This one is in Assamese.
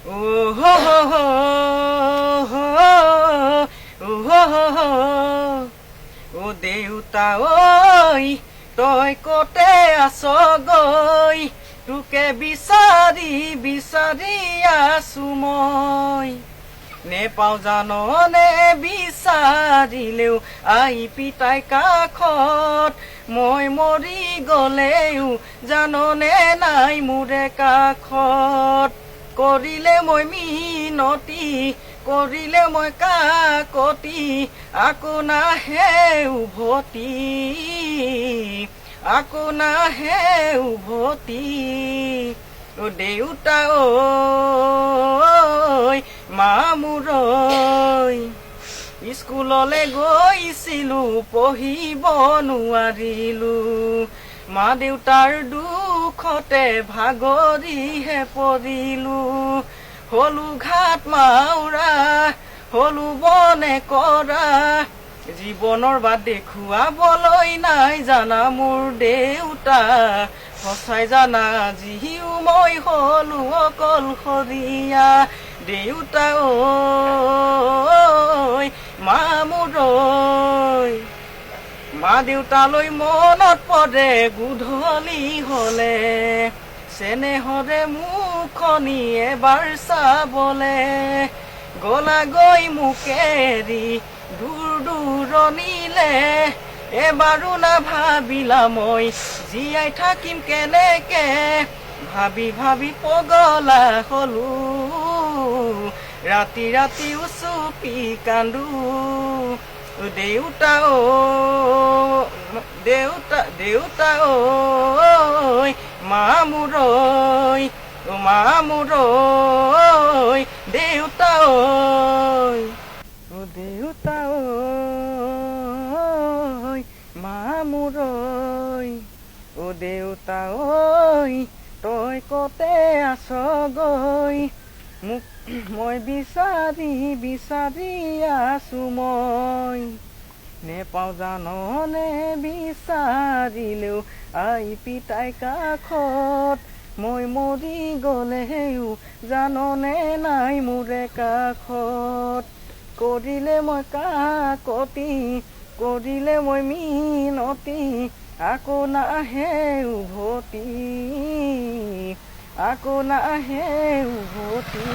Oh ho ho ho oh ho ho ho oh দেউতা ঐ তই কতে আছ গৈ তোকে বিচাৰি বিচাৰি আছো মই নেপাওঁ জাননে বিচাৰিলেও আই পিতাই কাষত মই মৰি গলেও জাননে নাই মোৰে কাষত কৰিলে মই মিনতি কৰিলে মই কাকতি আকৌ নাহে উভতি আকৌ নাহে উভতি অ দেউতা ঐ মা মোৰ স্কুললে গৈছিলো পঢ়িব নোৱাৰিলো মা দেউতাৰ দুখতে ভাগৰিহে পৰিলো হলো ঘাট মাউৰা হলো বনে কৰা জীৱনৰ বাট দেখুৱাবলৈ নাই জানা মোৰ দেউতা সঁচাই জানা যিও মই হলো অকলশৰীয়া দেউতা ঐ মা মোৰ মা দেউতালৈ মনত পৰে গধূলি হলে চেনেহৰে মুখনি এবাৰ চাবলে গলা গৈ মুকেৰি দূৰ দূৰণিলে এবাৰো নাভাবিলা মই জীয়াই থাকিম কেনেকে ভাবি ভাবি পগলা হলো ৰাতি ৰাতি উচুপি কান্দো দেউতা ঐ দেউতা দেউতা ঐ মা মোৰ মা মোৰ দেউতা ঐ দেউতা ঐ মা মোৰ অ দেউতা ঐ তই কতে আছ গৈ মোক মই বিচাৰি বিচাৰি আছো মই নেপাওঁ জাননে বিচাৰিলেও আই পিতাই কাষত মই মৰি গলেও জাননে নাই মোৰে কাষত কৰিলে মই কাকতি কৰিলে মই মিনতি আকৌ নাহে উভতি আকৌ নাহে উভতি